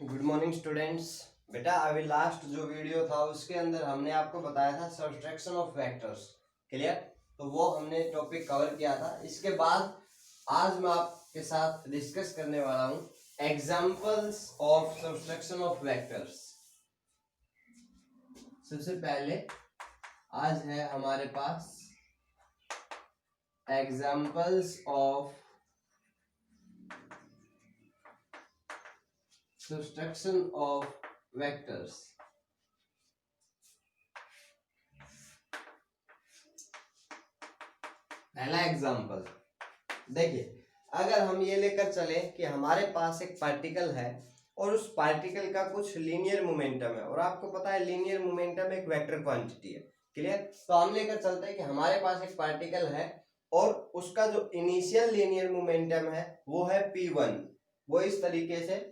Good morning students. बेटा अभी last जो वीडियो था उसके अंदर हमने आपको बताया था सब्ट्रैक्शन ऑफ वेक्टर्स। क्लियर? तो वो हमने टॉपिक कवर किया था। इसके बाद आज मैं आपके साथ डिस्कस करने वाला हूँ examples of subtraction of vectors. सबसे पहले आज है हमारे पास examples of subtraction of vectors. पहला एग्जांपल देखिए, अगर हम ये लेकर चले कि हमारे पास एक पार्टिकल है और उस पार्टिकल का कुछ लीनियर मोमेंटम है और आपको पता है लीनियर मोमेंटम एक वेक्टर क्वांटिटी है। क्लियर? तो हम लेकर चलते हैं कि हमारे पास एक पार्टिकल है और उसका जो इनिशियल लीनियर मोमेंटम है वो है p1। वो इस तरीके से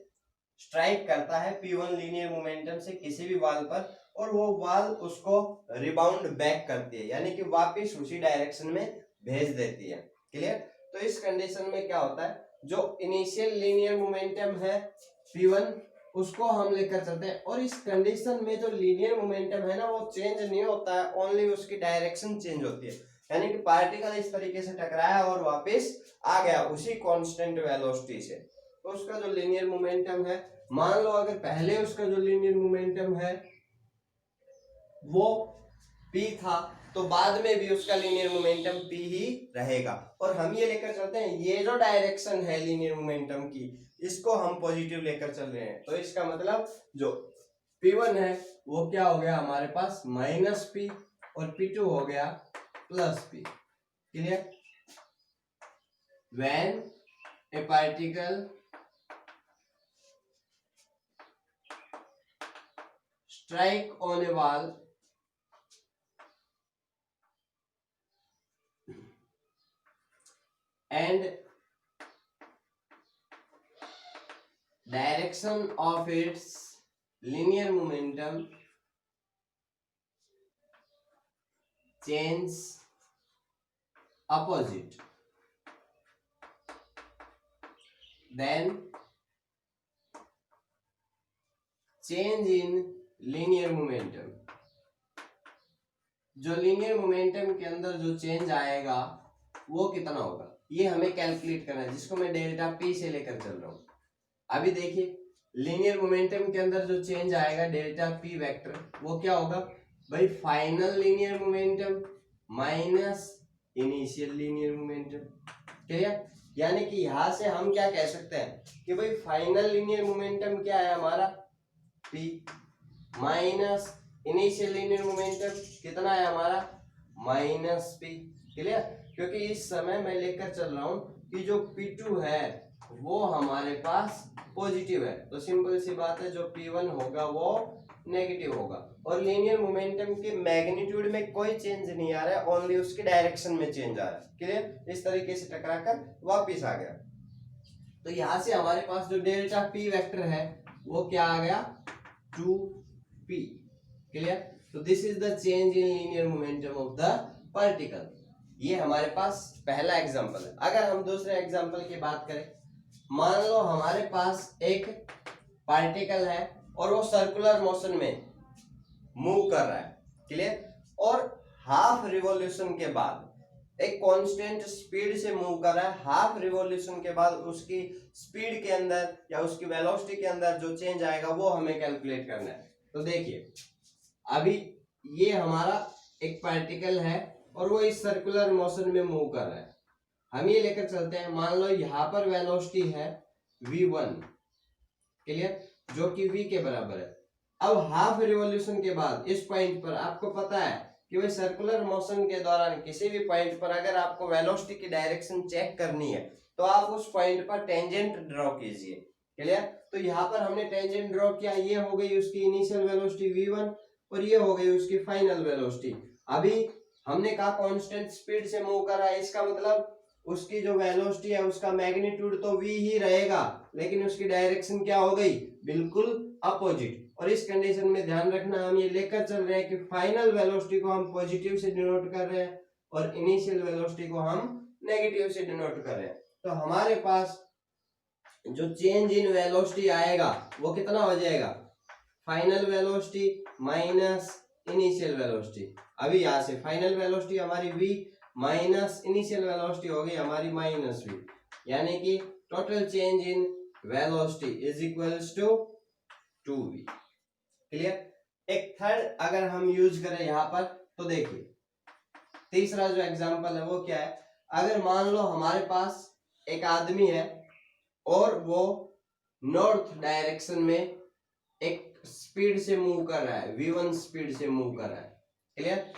स्ट्राइक करता है p1 लीनियर मोमेंटम से किसी भी वाल पर और वो वाल उसको रिबाउंड बैक करती है, यानी कि वापस उसी डायरेक्शन में भेज देती है। क्लियर? तो इस कंडीशन में क्या होता है, जो इनिशियल लीनियर मोमेंटम है p1 उसको हम लेकर चलते हैं और इस कंडीशन में जो लीनियर मोमेंटम है ना वो चेंज नहीं होता है, ओनली उसकी डायरेक्शन चेंज होती है। यानी कि पार्टिकल इस तरीके से टकराया और वापस आ गया उसी कांस्टेंट वेलोसिटी से। तो उसका जो लीनियर मोमेंटम है, मान लो अगर पहले उसका जो लीनियर मोमेंटम है वो p था तो बाद में भी उसका लीनियर मोमेंटम p ही रहेगा। और हम ये लेकर चलते हैं ये जो डायरेक्शन है लीनियर मोमेंटम की इसको हम पॉजिटिव लेकर चल रहे हैं, तो इसका मतलब जो p1 है वो क्या हो गया हमारे पास -p और p2 हो गया +p। Clear? When A particle strike on a wall and direction of its linear momentum change opposite, then change in linear momentum। जो लीनियर मोमेंटम के अंदर जो चेंज आएगा वो कितना होगा ये हमें कैलकुलेट करना है, जिसको मैं डेल्टा p से लेकर चल रहा हूं। अभी देखिए लीनियर मोमेंटम के अंदर जो चेंज आएगा डेल्टा p वेक्टर वो क्या होगा भाई, final linear momentum minus initial linear momentum. Clear? यानी कि यहां से हम क्या कह सकते हैं कि भाई फाइनल लीनियर मोमेंटम क्या है हमारा p minus initial linear momentum कितना है हमारा -p। क्लियर? क्योंकि इस समय मैं लेकर चल रहा हूं कि जो p2 है वो हमारे पास पॉजिटिव है, तो सिंपल सी बात है जो p1 होगा वो नेगेटिव होगा और लीनियर मोमेंटम के मैग्नीट्यूड में कोई चेंज नहीं आ रहा है, ओनली उसकी डायरेक्शन में चेंज आ रहा है। क्लियर? इस तरीके से टकराकर वापस आ गया। तो यहां से हमारे पास जो डेल्टा p वेक्टर है वो क्या आ गया 2p। क्लियर? तो this is the change in linear momentum of the particle. ये हमारे पास पहला एग्जांपल है। अगर हम दूसरे एग्जांपल की बात करें, मान लो हमारे पास एक पार्टिकल है और वो सर्कुलर मोशन में मूव कर रहा है। क्लियर? और हाफ रिवॉल्यूशन के बाद एक कांस्टेंट स्पीड से मूव कर रहा है, हाफ रिवॉल्यूशन के बाद उसकी स्पीड के अंदर या उसकी वेलोसिटी के अंदर जो चेंज आएगा वो हमें कैलकुलेट करना है। तो देखिए अभी ये हमारा एक पार्टिकल है और वो इस सर्कुलर मोशन में मूव कर रहा है। हम ये लेकर चलते हैं, मान लो यहाँ पर वेलोसिटी है v1। क्लियर? जो कि v के बराबर है। अब हाफ रिवॉल्यूशन के बाद इस पॉइंट पर आपको पता है कि भाई सर्कुलर मोशन के दौरान किसी भी पॉइंट पर अगर आपको वेलोसिटी की डायरेक्शन चेक करनी है तो आप उस पॉइंट पर टेंजेंट ड्रॉ कीजिए। क्लियर? तो यहाँ पर हमने टेंजेंट ड्रॉ किया, ये हो गई उसकी इनिशियल वेलोसिटी v1 और ये हो गई उसकी फाइनल वेलोसिटी। अभी हमने कहा कांस्टेंट स्पीड से मूव कर रहा है, इसका मतलब उसकी जो वेलोसिटी है उसका मैग्नीट्यूड तो v ही रहेगा, लेकिन उसकी डायरेक्शन क्या हो गई, बिल्कुल अपोजिट। और इस कंडीशन में ध्यान रखना हम ये लेकर चल रहे हैं कि फाइनल वेलोसिटी को हम पॉजिटिव से डिनोट कर रहे हैं और इनिशियल वेलोसिटी को हम नेगेटिव से डिनोट कर रहे हैं। तो हमारे पास जो चेंज इन वेलोसिटी आएगा वो कितना हो जाएगा, final velocity minus initial velocity. अभी यहाँ से फाइनल वेलोसिटी हमारी v माइनस इनिशियल वेलोसिटी हो गई हमारी माइनस v, यानी कि total change in velocity is equals to 2v। Clear. एक थर्ड अगर हम यूज करें यहाँ पर तो देखिए तीसरा जो एग्जांपल है वो क्या है, अगर मान लो हमारे पास एक आदमी है और वो नॉर्थ डायरेक्शन में एक स्पीड से मूव कर रहा है, v1 स्पीड से मूव कर रहा है। क्लियर।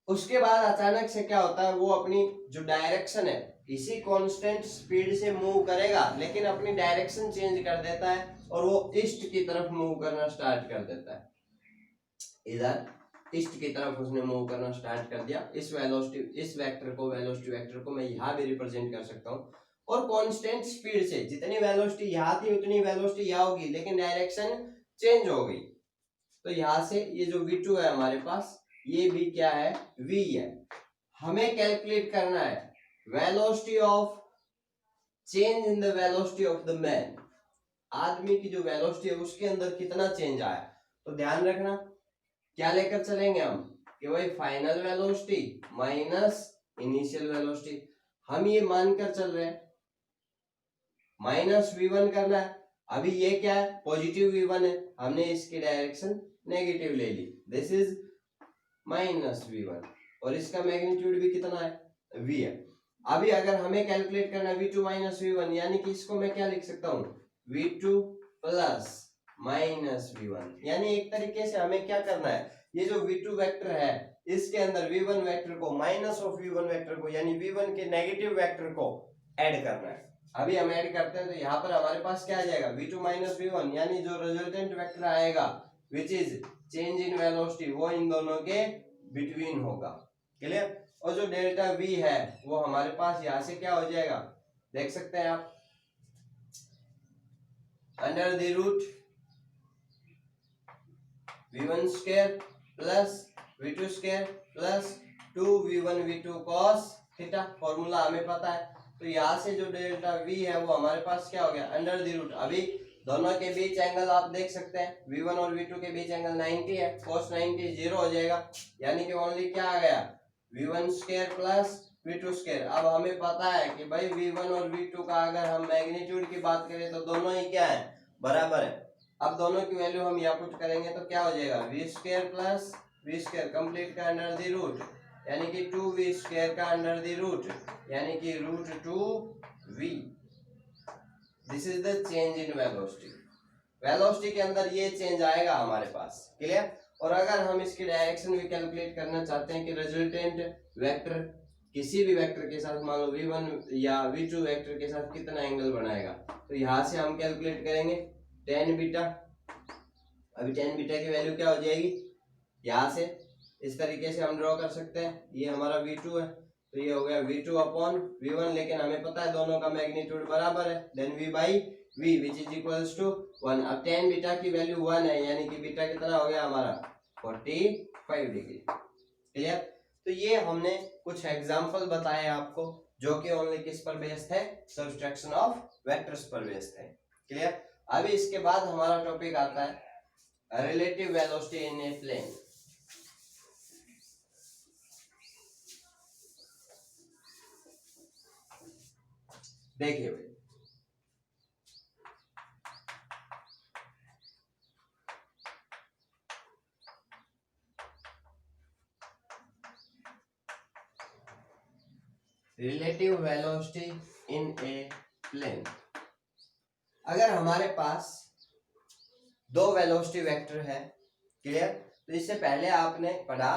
उसके बाद अचानक से क्या होता है, वो अपनी जो डायरेक्शन है इसी कांस्टेंट स्पीड से मूव करेगा लेकिन अपनी डायरेक्शन चेंज कर देता है और वो ईस्ट की तरफ मूव करना स्टार्ट कर देता है। इधर ईस्ट की तरफ उसने मूव करना स्टार्ट कर दिया। इस वेलोसिटी, इस वेक्टर को, वेलोसिटी वेक्टर को मैं यहाँ भी रिप्रेजेंट कर सकता हूँ और कांस्टेंट स्पीड से जितनी वेलोसिटी यहाँ थी उतनी वेलोसिटी यहाँ होगी लेकिन डायरेक्शन चेंज हो गई। तो यहाँ से ये जो v2 है हमारे पास, ये भी क्या है, v है। हमें कैलकुलेट करना है velocity of change in the velocity of the man, आदमी की जो वेलोसिटी है उसके अंदर कितना चेंज आया। तो ध्यान रखना क्या लेकर चलेंगे हम कि भाई final velocity minus initial velocity. हम ये मानकर चल रहे हैं माइनस v1 करना है। अभी ये क्या है, पॉजिटिव v1 है, हमने इसकी डायरेक्शन नेगेटिव ले ली, दिस इज माइनस v1 और इसका मैग्नीट्यूड भी कितना है, v है। अभी अगर हमें कैलकुलेट करना है v2 माइनस v1, यानी कि इसको मैं क्या लिख सकता हूँ, v2 प्लस माइनस v1। यानी एक तरीके से हमें क्या करना है, ये जो v2 वेक्टर है इसके अंदर v1 वेक्टर को माइनस ऑफ v1 वेक्टर को यानी v1 के नेगेटिव वेक्टर को ऐड करना है। अभी हम ऐड करते हैं तो यहाँ पर हमारे पास क्या आ जाएगा, v2 माइनस v1, यानी जो रिजल्टेंट वेक्टर आएगा which is change in velocity वो इन दोनों के बिटवीन होगा। क्लियर। और जो डेल्टा v है वो हमारे पास यहाँ से क्या हो जाएगा, देख सकते हैं आप, under the root v1 square plus v2 square plus 2v1 v2 cos theta, formula हमें पता है। तो यहाँ से जो डेल्टा v है वो हमारे पास क्या हो गया, अंडर द रूट, अभी दोनों के बीच एंगल आप देख सकते हैं v1 और v2 के बीच एंगल 90 है, cos 90 जीरो हो जाएगा, यानी कि ओनली क्या आ गया, v1 square plus v2 square. अब हमें पता है कि भाई v1 और v2 का अगर हम मैग्नीट्यूड की बात करें तो दोनों ही क्या है, बराबर है। अब दोनों की वैल्यू हम यहाँ पुट करेंगे तो क्या हो जाएगा, v square plus v square complete का अंडर द रूट, यानी कि 2v स्क्वायर का अंडर द रूट, यानी कि root 2v। This is the change in velocity. Velocity के अंदर ये चेंज आएगा हमारे पास। क्लियर। और अगर हम इसकी डायरेक्शन भी कैलकुलेट करना चाहते हैं कि रिजल्टेंट वेक्टर किसी भी वेक्टर के साथ मान लो v1 या v2 वेक्टर के साथ कितना एंगल बनाएगा, तो यहाँ से हम कैलकुलेट करेंगे tan बीटा। अभी tan बीटा की वैल्यू क्या हो जाएगी, यहाँ से इस तरीके से हम ड्रॉ कर सकते हैं, ये हमारा v2 है तो ये हो गया v2 अपॉन v1, लेकिन हमें पता है दोनों का मैग्नीट्यूड बराबर है, then v by v which is equals to 1। अब tan बीटा की वैल्यू 1 है, यानी कि बीटा कितना हो गया हमारा 45 डिग्री। क्लियर। तो ये हमने कुछ एग्जांपल बताए आपको जो कि ओनली किस पर बेस्ड है, सब्सट्रैक्शन ऑफ वेक्टर्स पर बेस्ड है। क्लियर। अभी इसके बाद हमारा टॉपिक आता है relative velocity in a plane. देखिए भाई, relative velocity in a plane. अगर हमारे पास दो वेलोसिटी वेक्टर है, क्लियर, तो इससे पहले आपने पढ़ा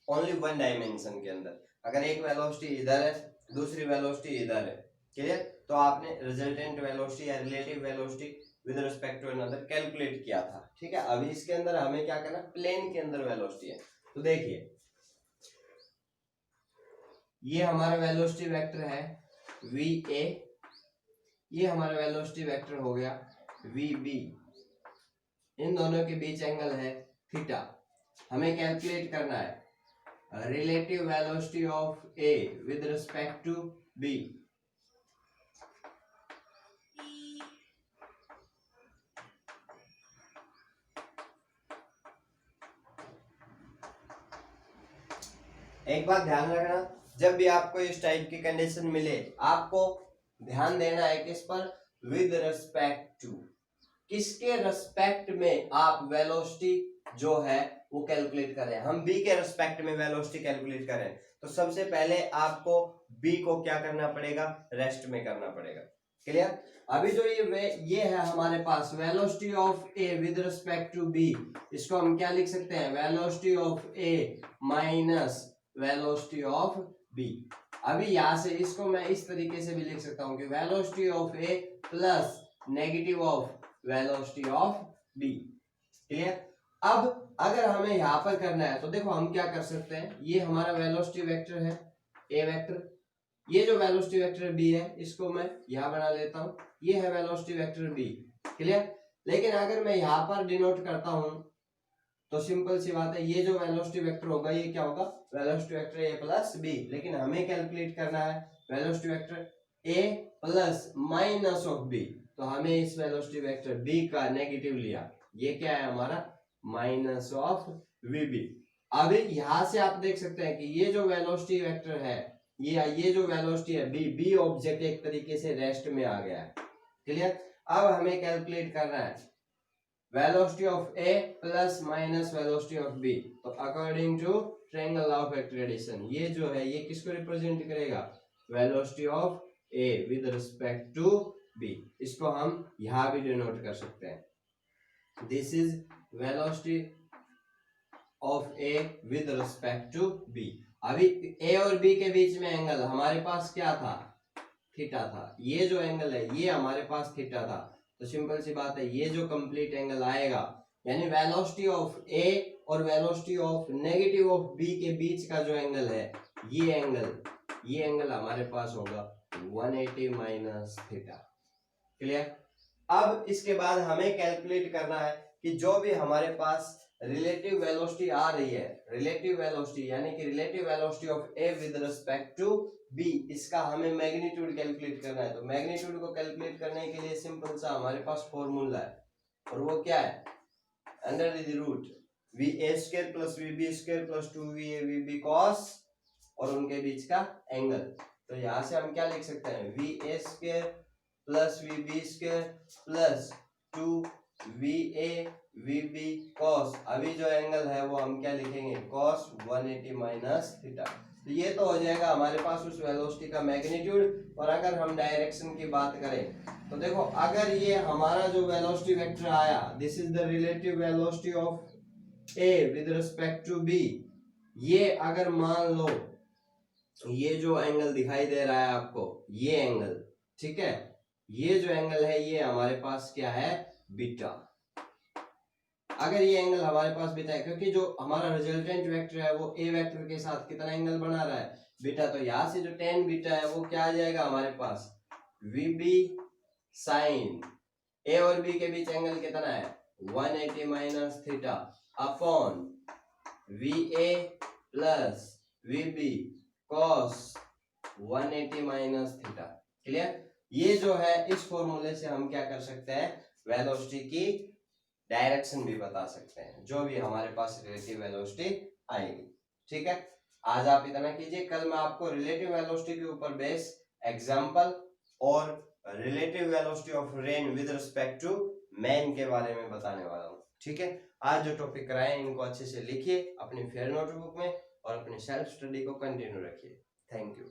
ओनली वन डायमेंशन के अंदर, अगर एक वेलोसिटी इधर है दूसरी वेलोसिटी इधर है, क्लियर, तो आपने रिजल्टेंट वेलोसिटी या relative velocity with respect to another calculate किया था। ठीक है। अभी इसके अंदर हमें क्या करना, प्लेन के अंदर वेलोसिटी है। तो देखिए ये हमारा वेलोसिटी वेक्टर है va, ये हमारा वेलोसिटी वेक्टर हो गया vb, इन दोनों के बीच एंगल है थीटा। हमें कैलकुलेट करना है relative velocity of a with respect to b। एक बात ध्यान रखना, जब भी आपको इस टाइप की कंडीशन मिले आपको ध्यान देना है किस पर, विद रिस्पेक्ट टू, किसके रिस्पेक्ट में आप वेलोसिटी जो है वो कैलकुलेट करें। हम बी के रिस्पेक्ट में वेलोसिटी कैलकुलेट करें तो सबसे पहले आपको बी को क्या करना पड़ेगा, रेस्ट में करना पड़ेगा। क्लियर। अभी जो ये है हमारे पास velocity of A with respect to B, इसको हम क्या लिख सकते हैं, velocity of A minus velocity of B. अभी यहां से इसको मैं इस तरीके से भी लिख सकता हूं कि velocity of A plus negative of velocity of B. Clear. अब अगर हमें यहां पर करना है तो देखो हम क्या कर सकते हैं, ये हमारा वेलोसिटी वेक्टर है ए वेक्टर, ये जो वेलोसिटी वेक्टर बी है इसको मैं यहां बना लेता हूं, ये है वेलोसिटी वेक्टर बी। क्लियर। लेकिन अगर मैं यहां पर डिनोट करता हूं तो सिंपल सी बात है, ये जो वेलोसिटी वेक्टर होगा ये क्या होगा, velocity vector A plus B. लेकिन हमें कैलकुलेट करना है velocity vector A plus minus of B, तो हमें इस वेलोसिटी वेक्टर बी का नेगेटिव लिया, ये क्या है हमारा माइनस ऑफ वी बी। अभी यहां से आप देख सकते हैं कि ये जो वेलोसिटी वेक्टर है ये जो वेलोसिटी है बी, बी ऑब्जेक्ट एक तरीके से रेस्ट में आ गया है। क्लियर। अब हमें कैलकुलेट करना है velocity of A plus minus velocity of B, तो according to triangle law of accreditation ये जो है ये किसको रिप्रेजेंट करेगा, velocity of A with respect to B. इसको हम यहां भी डिनोट कर सकते हैं, this is velocity of A with respect to B. अभी ए और बी के बीच में एंगल हमारे पास क्या था, थीटा था। ये जो एंगल है ये हमारे पास थीटा था, तो सिंपल सी बात है ये जो कंप्लीट एंगल आएगा यानी वेलोसिटी ऑफ ए और velocity of negative of B के बीच का जो एंगल है ये एंगल हमारे पास होगा 180 माइनस थीटा। क्लियर। अब इसके बाद हमें कैलकुलेट करना है कि जो भी हमारे पास रिलेटिव वेलोसिटी आ रही है, रिलेटिव वेलोसिटी यानी कि relative velocity of A with respect to B, इसका हमें मैग्नीट्यूड कैलकुलेट करना है। तो मैग्नीट्यूड को कैलकुलेट करने के लिए सिंपल सा हमारे पास फॉर्मूला है, और वो क्या है, under the root V A square plus V B square plus 2va V B cos और उनके बीच का एंगल। तो यहां से हम क्या लिख सकते हैं, V A square plus V B square plus 2va V B cos, अभी जो एंगल है वो हम क्या लिखेंगे, कॉस 180 माइनस थीटा। तो ये तो हो जाएगा हमारे पास उस वेलोसिटी का मैग्नीट्यूड। और अगर हम डायरेक्शन की बात करें तो देखो अगर ये हमारा जो वेलोसिटी वेक्टर आया, this is the relative velocity of A with respect to B, ये अगर मान लो ये जो एंगल दिखाई दे रहा है आपको, ये एंगल, ठीक है, ये जो एंगल है ये हमारे पास क्या है, बीटा। अगर ये एंगल हमारे पास बीटा है, क्योंकि जो हमारा रिजल्टेंट वेक्टर है वो ए वेक्टर के साथ कितना एंगल बना रहा है, बीटा, तो यहां से जो tan बीटा है वो क्या आ जाएगा हमारे पास, वीबी साइन ए और बी के बीच एंगल कितना है 180 minus theta upon V A plus VB cos 180 minus theta. Clear. ये जो है इस फॉर्मूले से हम क्या कर सकते हैं, वेलोसिटी की डायरेक्शन भी बता सकते हैं, जो भी हमारे पास रिलेटिव वेलोसिटी आएगी। ठीक है, आज आप इतना कीजिए, कल मैं आपको रिलेटिव वेलोसिटी के ऊपर बेस एग्जांपल और relative velocity of rain with respect to man के बारे में बताने वाला हूँ। ठीक है, आज जो टॉपिक कराए इनको अच्छे से लिखिए अपनी फेयर नोटबुक में और अपनी सेल्फ स्टडी को कंटिन्यू रखिए। Thank you.